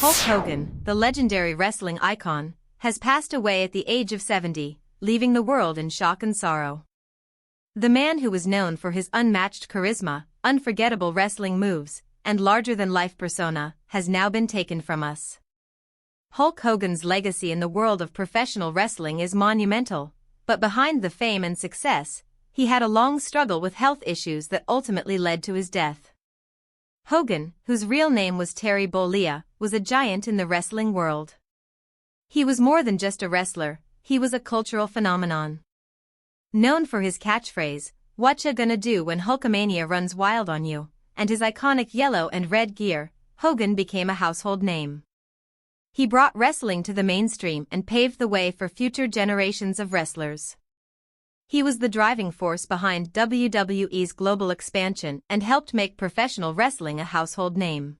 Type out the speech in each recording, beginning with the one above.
Hulk Hogan, the legendary wrestling icon, has passed away at the age of 70, leaving the world in shock and sorrow. The man who was known for his unmatched charisma, unforgettable wrestling moves, and larger-than-life persona, has now been taken from us. Hulk Hogan's legacy in the world of professional wrestling is monumental, but behind the fame and success, he had a long struggle with health issues that ultimately led to his death. Hogan, whose real name was Terry Bollea, was a giant in the wrestling world. He was more than just a wrestler, he was a cultural phenomenon. Known for his catchphrase, "Whatcha gonna do when Hulkamania runs wild on you," and his iconic yellow and red gear, Hogan became a household name. He brought wrestling to the mainstream and paved the way for future generations of wrestlers. He was the driving force behind WWE's global expansion and helped make professional wrestling a household name.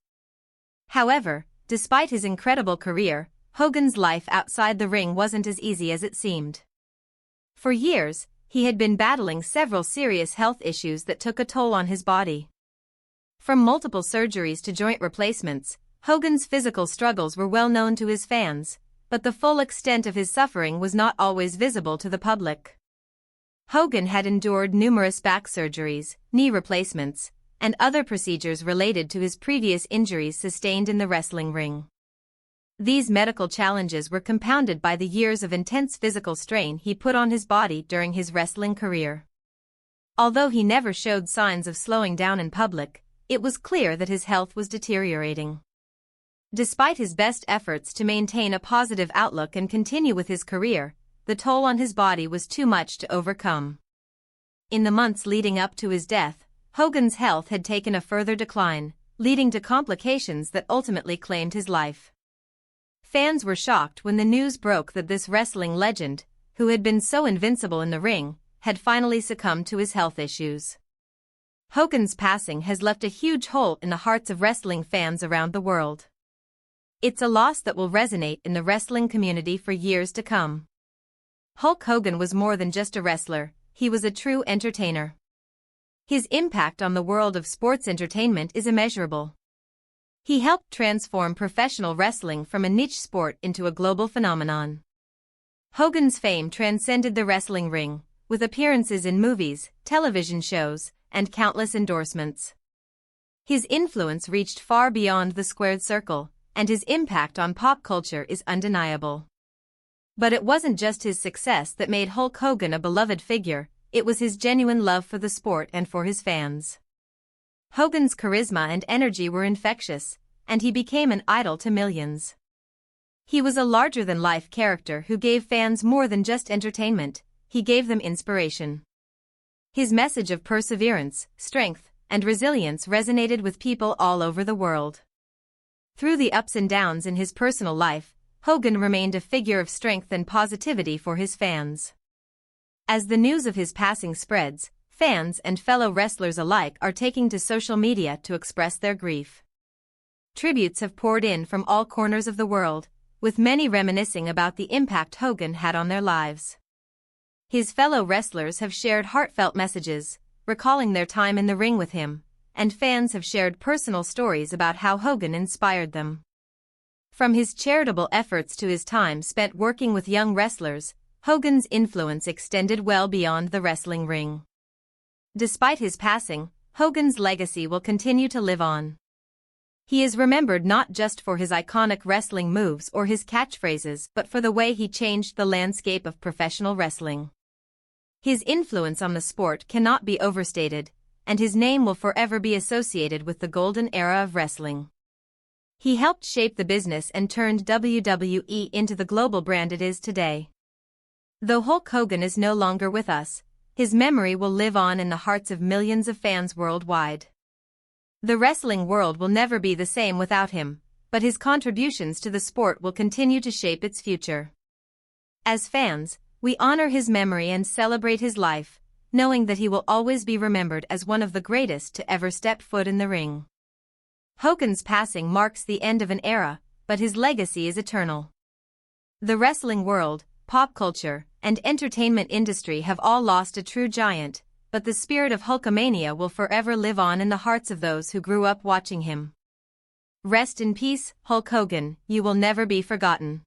However, despite his incredible career, Hogan's life outside the ring wasn't as easy as it seemed. For years, he had been battling several serious health issues that took a toll on his body. From multiple surgeries to joint replacements, Hogan's physical struggles were well known to his fans, but the full extent of his suffering was not always visible to the public. Hogan had endured numerous back surgeries, knee replacements, and other procedures related to his previous injuries sustained in the wrestling ring. These medical challenges were compounded by the years of intense physical strain he put on his body during his wrestling career. Although he never showed signs of slowing down in public, it was clear that his health was deteriorating. Despite his best efforts to maintain a positive outlook and continue with his career, the toll on his body was too much to overcome. In the months leading up to his death, Hogan's health had taken a further decline, leading to complications that ultimately claimed his life. Fans were shocked when the news broke that this wrestling legend, who had been so invincible in the ring, had finally succumbed to his health issues. Hogan's passing has left a huge hole in the hearts of wrestling fans around the world. It's a loss that will resonate in the wrestling community for years to come. Hulk Hogan was more than just a wrestler, he was a true entertainer. His impact on the world of sports entertainment is immeasurable. He helped transform professional wrestling from a niche sport into a global phenomenon. Hogan's fame transcended the wrestling ring, with appearances in movies, television shows, and countless endorsements. His influence reached far beyond the squared circle, and his impact on pop culture is undeniable. But it wasn't just his success that made Hulk Hogan a beloved figure, it was his genuine love for the sport and for his fans. Hogan's charisma and energy were infectious, and he became an idol to millions. He was a larger-than-life character who gave fans more than just entertainment, he gave them inspiration. His message of perseverance, strength, and resilience resonated with people all over the world. Through the ups and downs in his personal life, Hogan remained a figure of strength and positivity for his fans. As the news of his passing spreads, fans and fellow wrestlers alike are taking to social media to express their grief. Tributes have poured in from all corners of the world, with many reminiscing about the impact Hogan had on their lives. His fellow wrestlers have shared heartfelt messages, recalling their time in the ring with him, and fans have shared personal stories about how Hogan inspired them. From his charitable efforts to his time spent working with young wrestlers, Hogan's influence extended well beyond the wrestling ring. Despite his passing, Hogan's legacy will continue to live on. He is remembered not just for his iconic wrestling moves or his catchphrases but for the way he changed the landscape of professional wrestling. His influence on the sport cannot be overstated, and his name will forever be associated with the golden era of wrestling. He helped shape the business and turned WWE into the global brand it is today. Though Hulk Hogan is no longer with us, his memory will live on in the hearts of millions of fans worldwide. The wrestling world will never be the same without him, but his contributions to the sport will continue to shape its future. As fans, we honor his memory and celebrate his life, knowing that he will always be remembered as one of the greatest to ever step foot in the ring. Hogan's passing marks the end of an era, but his legacy is eternal. The wrestling world, pop culture, and entertainment industry have all lost a true giant, but the spirit of Hulkamania will forever live on in the hearts of those who grew up watching him. Rest in peace, Hulk Hogan, you will never be forgotten.